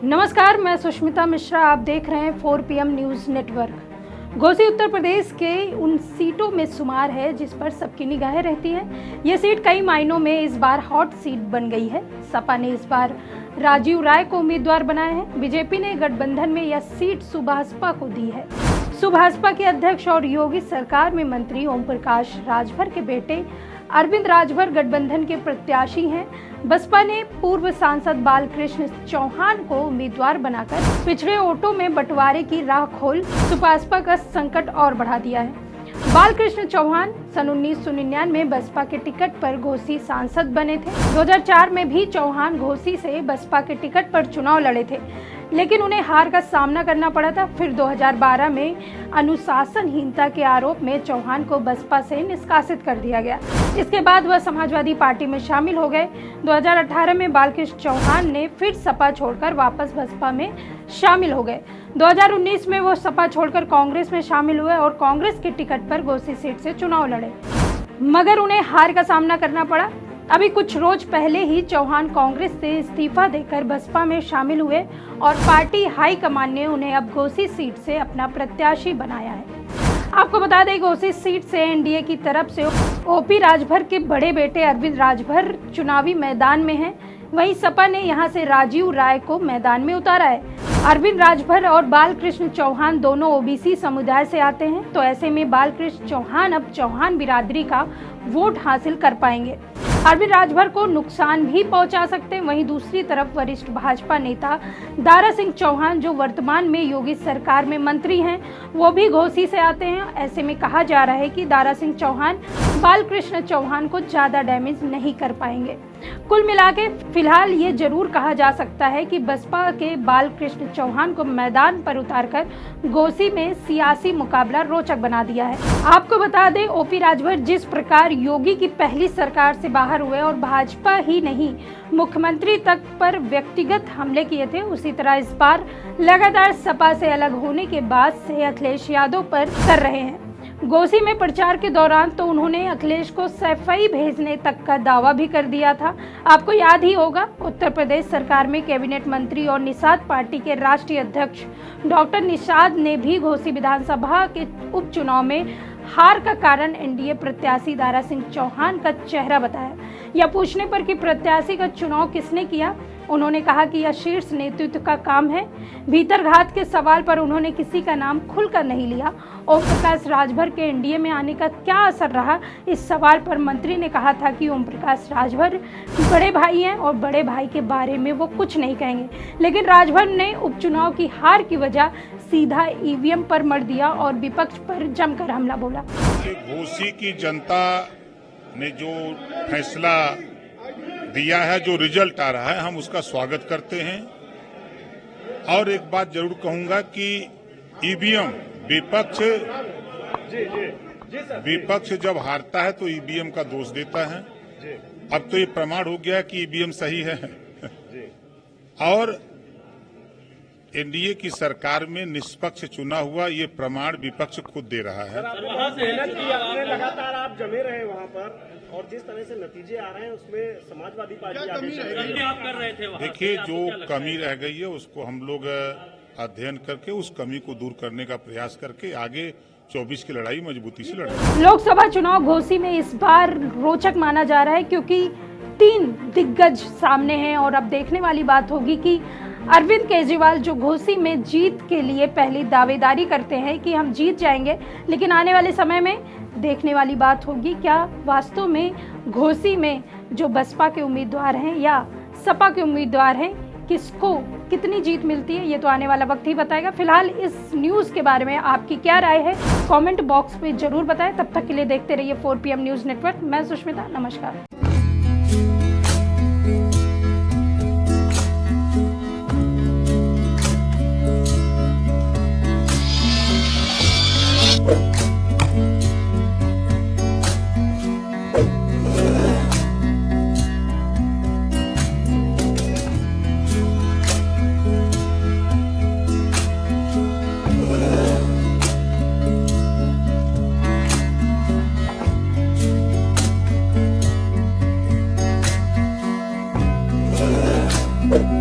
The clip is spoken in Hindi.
नमस्कार, मैं सुष्मिता मिश्रा। आप देख रहे हैं 4 PM news network. Ghosi Uttar Pradesh के उन सीटों में शुमार है जिस पर सबकी निगाहें रहती हैं। ये सीट कई मायनों में इस बार हॉट सीट बन गई है। सपा ने इस बार राजीव राय को उम्मीदवार बनाया है। बीजेपी ने गठबंधन में यह सीट सुभाषपा को दी है। सुभाषपा के अध्यक्ष और योगी सरकार में मंत्री ओम प्रकाश राजभर के बेटे अरविंद राजभर गठबंधन के प्रत्याशी हैं। बसपा ने पूर्व सांसद बालकृष्ण चौहान को उम्मीदवार बनाकर पिछड़े वोटों में बंटवारे की राह खोल सुभाषपा का संकट और बढ़ा दिया है। बालकृष्ण चौहान सन 1999 में बसपा के टिकट पर घोसी सांसद बने थे। 2004 में भी चौहान घोसी से बसपा के टिकट पर चुनाव लड़े थे, लेकिन उन्हें हार का सामना करना पड़ा था। फिर 2012 में अनुशासनहीनता के आरोप में चौहान को बसपा से निष्कासित कर दिया गया। इसके बाद वह समाजवादी पार्टी में शामिल हो गए। 2018 में बालकृष्ण चौहान ने फिर सपा छोड़कर वापस बसपा में शामिल हो गए। 2019 में वो सपा छोड़कर कांग्रेस में शामिल हुए और कांग्रेस के टिकट पर घोसी सीट से चुनाव लड़े, मगर उन्हें हार का सामना करना पड़ा। अभी कुछ रोज पहले ही चौहान कांग्रेस से इस्तीफा देकर बसपा में शामिल हुए और पार्टी हाईकमान ने उन्हें अब घोसी सीट से अपना प्रत्याशी बनाया है। आपको बता दें, घोसी सीट से एनडीए की तरफ से ओपी राजभर के बड़े बेटे अरविंद राजभर चुनावी मैदान में हैं। वहीं सपा ने यहां से राजीव राय को मैदान में उतारा है। अरविंद राजभर और बालकृष्ण चौहान दोनों ओबीसी समुदाय से आते हैं, तो ऐसे में बालकृष्ण चौहान अब चौहान बिरादरी का वोट हासिल कर पाएंगे। अरविंद राजभर को नुकसान भी पहुंचा सकते हैं। वहीं दूसरी तरफ वरिष्ठ भाजपा नेता दारा सिंह चौहान, जो वर्तमान में योगी सरकार में मंत्री हैं, वो भी घोसी से आते हैं। ऐसे में कहा जा रहा है कि दारा सिंह चौहान बालकृष्ण चौहान को ज्यादा डैमेज नहीं कर पाएंगे। कुल मिला के फिलहाल ये जरूर कहा जा सकता है कि बसपा के बालकृष्ण चौहान को मैदान पर उतारकर घोसी में सियासी मुकाबला रोचक बना दिया है। आपको बता दें, ओपी राजभर जिस प्रकार योगी की पहली सरकार से बाहर हुए और भाजपा ही नहीं मुख्यमंत्री तक पर व्यक्तिगत हमले किए थे, उसी तरह इस बार लगातार सपा से अलग होने के बाद से अखिलेश यादव पर कर रहे हैं। घोसी में प्रचार के दौरान तो उन्होंने अखिलेश को सफाई भेजने तक का दावा भी कर दिया था। आपको याद ही होगा, उत्तर प्रदेश सरकार में कैबिनेट मंत्री और निषाद पार्टी के राष्ट्रीय अध्यक्ष डॉक्टर निषाद ने भी घोसी विधानसभा के उपचुनाव में हार का कारण एनडीए प्रत्याशी दारा सिंह चौहान का चेहरा बताया। यह पूछने पर कि प्रत्याशी का चुनाव किसने किया, उन्होंने कहा कि यह शीर्ष नेतृत्व का काम है। भीतरघात के सवाल पर उन्होंने किसी का नाम खुलकर नहीं लिया। ओम प्रकाश राजभर के एनडीए में आने का क्या असर रहा, इस सवाल पर मंत्री ने कहा था कि ओम प्रकाश राजभर बड़े भाई हैं और बड़े भाई के बारे में वो कुछ नहीं कहेंगे। लेकिन राजभर ने उपचुनाव की हार की वजह सीधा ईवीएम पर मर दिया और विपक्ष पर जमकर हमला बोला। घोसी की जनता ने जो फैसला दिया है, जो रिजल्ट आ रहा है, हम उसका स्वागत करते हैं। और एक बात जरूर कहूंगा कि ईवीएम विपक्ष जब हारता है तो ईवीएम का दोष देता है। अब तो ये प्रमाण हो गया कि ईवीएम सही है और एनडीए की सरकार में निष्पक्ष चुना हुआ ये प्रमाण विपक्ष खुद दे रहा है। लगातार आप जमे रहे वहाँ पर और जिस तरह से नतीजे आ रहे हैं उसमें समाजवादी पार्टी आप कर रहे थे। देखिए, जो कमी रह गई है उसको हम लोग अध्ययन करके उस कमी को दूर करने का प्रयास करके आगे 24 की लड़ाई मजबूती से लड़ेंगे। लोकसभा चुनाव घोसी में इस बार रोचक माना जा रहा है क्योंकि 3 दिग्गज सामने हैं और अब देखने वाली बात होगी कि अरविंद केजरीवाल, जो घोसी में जीत के लिए पहली दावेदारी करते हैं कि हम जीत जाएंगे, लेकिन आने वाले समय में देखने वाली बात होगी क्या वास्तव में घोसी में जो बसपा के उम्मीदवार हैं या सपा के उम्मीदवार हैं, किसको कितनी जीत मिलती है, ये तो आने वाला वक्त ही बताएगा। फिलहाल इस न्यूज़ के बारे में आपकी क्या राय है, कमेंट बॉक्स में जरूर बताएं। तब तक के लिए देखते रहिए 4 PM न्यूज़ नेटवर्क। मैं सुष्मिता, नमस्कार। you